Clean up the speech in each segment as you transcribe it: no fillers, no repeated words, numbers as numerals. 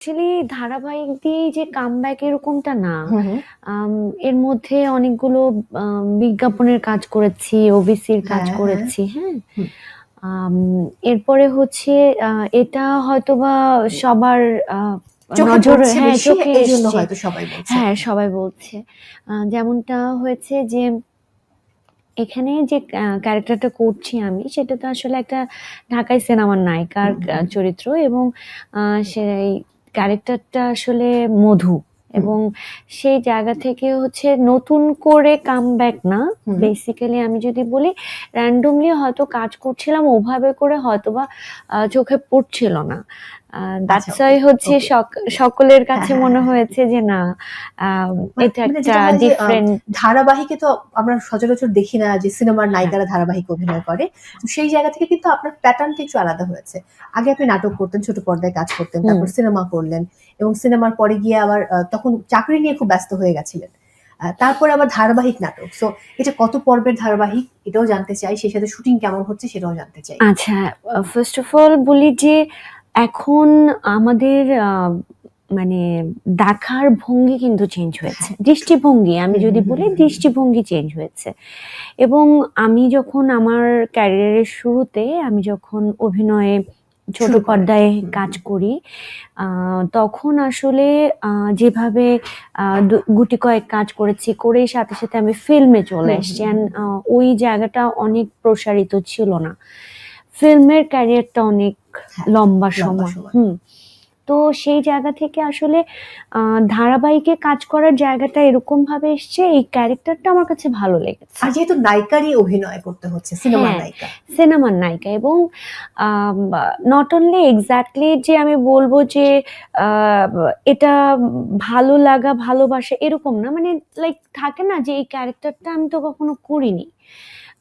Actually ধারাবাহিক দিয়েই যে কামব্যাক এরকমটা না। হুম, হুম। আম এর মধ্যে অনেকগুলো বিজ্ঞাপনের কাজ করেছি, ওবিসির কাজ হ্যাঁ, হ্যাঁ। করেছি, হ্যাঁ? হুম। আম এরপরে হচ্ছে এটা হয়তোবা সবার আ চোখে নজরে, পড়ছে হ্যাঁ, বেশি চোখে এজন্য এসছে। হয়তো সবাই বলছে। হ্যাঁ, সবাই বলছে। যেমনটা হয়েছে যে এখানে যে ক্যারেক্টারটা করছি আমি, সেটা তো আসলে একটা ঢাকাই সিনেমার নায়িকার চরিত্র এবং আ সেই ক্যারেক্টারটা আসলে মধু হুম, এবং সেই জায়গা থেকে হচ্ছে নতুন করে কামব্যাক না। হুম। বেসিক্যালি আমি যদি বলি randomly হয়তো কাজ করছিলাম, ওভাবে করে হয়তোবা চোখে পড়ছিল না। আচ্ছা, দ্যাটস ওকে, হোয়াই হচ্ছে ওকে। সকলের হ্যাঁ, কাছে হ্যাঁ, মনে হ্যাঁ, হ্যাঁ। হয়েছে যে না, আ এটা মানে একটা যেটা হয় যে ডিফারেন্ট। ধারাবাহিকে তো আমরা সচরাচর দেখি না যে সিনেমার হ্যাঁ। নায়িকারা ধারাবাহিকে অভিনয় করে। তো সেই জায়গা থেকে কিন্তু আপনার প্যাটার্নটা একটু আলাদা হয়েছে। আগে আপনি নাটক করতেন, ছোট পর্দায় কাজ করতেন, হুম। তারপর সিনেমা করলেন এবং সিনেমার পরে গিয়ে আবার তখন চাকরি নিয়ে খুব ব্যস্ত হয়ে গেছিলেন। তারপরে আবার ধারাবাহিক নাটক। সো এটা কত পর্বের ধারাবাহিক এটাও জানতে চাই। সেই সাথে শুটিং কেমন হচ্ছে সেটাও জানতে চাই। আচ্ছা, ফার্স্ট অফ অল বলি যে এখন আমাদের মানে দেখার ভঙ্গি কিন্তু চেঞ্জ হয়েছে। হ্যাঁ। দৃষ্টিভঙ্গি, আমি হুম, যদি হুম, হুম, বলি হুম, হুম। দৃষ্টিভঙ্গি চেঞ্জ হয়েছে। এবং আমি যখন আমার ক্যারিয়ারের শুরুতে আমি যখন অভিনয়ে ছোট শুরু করেন। পর্দায় হুম, কাজ হুম। করি, আ তখন আসলে যেভাবে গুটি কয়েক কাজ করেছি, করেই সাথে, সাথে আমি ফিল্মে চলে হুম, হুম, এসছি। হুম, অ্যান্ড হুম। ওই জায়গাটা অনেক প্রসারিত ছিল না। ফিল্মের ক্যারিয়ারটা অনেক হ্যাঁ, লম্বা লম্বা সময়। সময়। হুম। তো সেই জায়গা থেকে আসলে আ ধারাবাহিকে কাজ করার জায়গাটা এরকমভাবে এসছে, এই ক্যারেক্টারটা আমার কাছে ভালো লেগেছে। আর যেহেতু নায়িকারই অভিনয় করতে হচ্ছে, সিনেমার হ্যাঁ, নায়িকা। সিনেমার নায়িকা এবং আম নট অনলি এক্সাক্টলি যে আমি বলব যে আ এটা ভালো লাগা, ভালোবাসা এরকম না। মানে লাইক থাকে না যে এই ক্যারেক্টারটা আমি তো কখনো করিনি।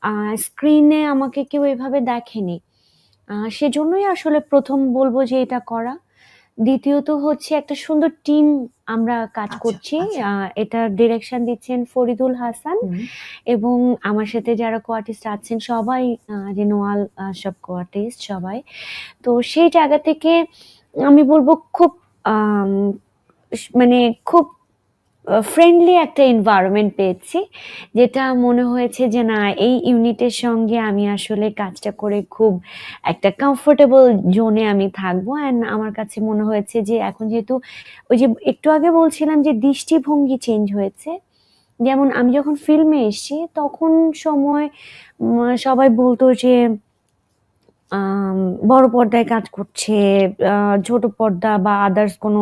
আ স্ক্রিনে আমাকে কেউ এভাবে দেখেনি। সেজন্যই আসলে ১ম বলব যে এটা করা। দ্বিতীয়ত হচ্ছে একটা সুন্দর টিম আমরা কাজ আচ্ছা, করছি। আচ্ছা। এটার ডিরেকশন দিচ্ছেন ফরিদুল হাসান হুম। এবং আমার সাথে যারা কো-আর্টিস্ট আছেন সবাই রিনোয়াল, সব কো-আর্টিস্ট সবাই। তো সেই জায়গা থেকে আমি বলব খুব আম মানে খুব ফ্রেন্ডলি একটা এনভায়রনমেন্ট পেয়েছি। যেটা মনে হয়েছে যে না, এই ইউনিটের সঙ্গে আমি আসলে কাজটা করে খুব একটা কমফোর্টেবল জোনে আমি থাকবো। অ্যান্ড আমার কাছে মনে হয়েছে যে এখন যেহেতু ওই যে একটু আগে বলছিলাম যে দৃষ্টিভঙ্গি চেঞ্জ হয়েছে। যেমন আমি যখন ফিল্মে এসছি তখন সময় সবাই বলত যে আম বড় পর্দায় কাজ করছে, আ ছোট পর্দা বা আদার্স কোনো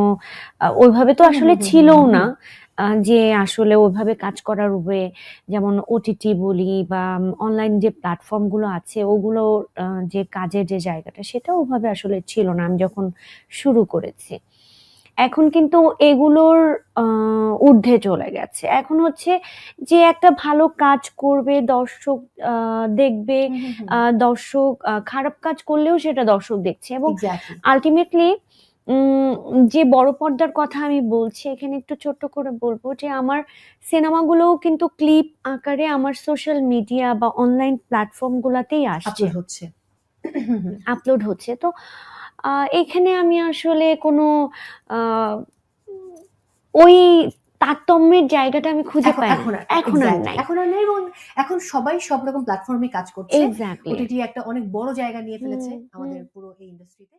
ওইভাবে তো হুম, হুম, আসলে হুম, হুম, ছিলও হুম, না। হুম। যে আসলে ওইভাবে কাজ করার ওয়ে, যেমন ওটিটি বলি বা অনলাইন যে প্ল্যাটফর্ম গুলো আছে ওগুলো, যে কাজের যে জায়গাটা সেটা ওভাবে আসলে ছিল না আমি যখন শুরু করেছি। এখন কিন্তু এগুলোর আ ঊর্ধ্বে চলে গেছে। এখন হচ্ছে যে একটা ভালো কাজ করবে, দর্শক আ দেখবে, হুম, হুম, হুম, আ হুম। দর্শক খারাপ কাজ করলেও সেটা দর্শক দেখছে এবং এক্সাক্টলি। আল্টিমেটলি উম যে বড় পর্দার কথা আমি বলছি, এখানে একটু ছোট্ট করে বলব যে আমার সিনেমাগুলোও কিন্তু ক্লিপ আকারে আমার সোশ্যাল মিডিয়া বা অনলাইন প্ল্যাটফর্ম গুলাতেই আসছে। আপলোড হচ্ছে। হুম, হুম। আপলোড হচ্ছে। তো আ এখানে আমি আসলে কোনো আ ওই তারতম্যের জায়গাটা আমি খুঁজে এখন পাই না। এখন আর এখন আর এক্সাক্টলি। নাই। এখন আর নেই এবং এখন সবাই সব রকম প্ল্যাটফর্মে কাজ করছে। এক্সাক্টলি। ওটিটি একটা অনেক বড় জায়গা নিয়ে হুম, ফেলেছে হুম। আমাদের পুরো এই ইন্ডাস্ট্রিতে।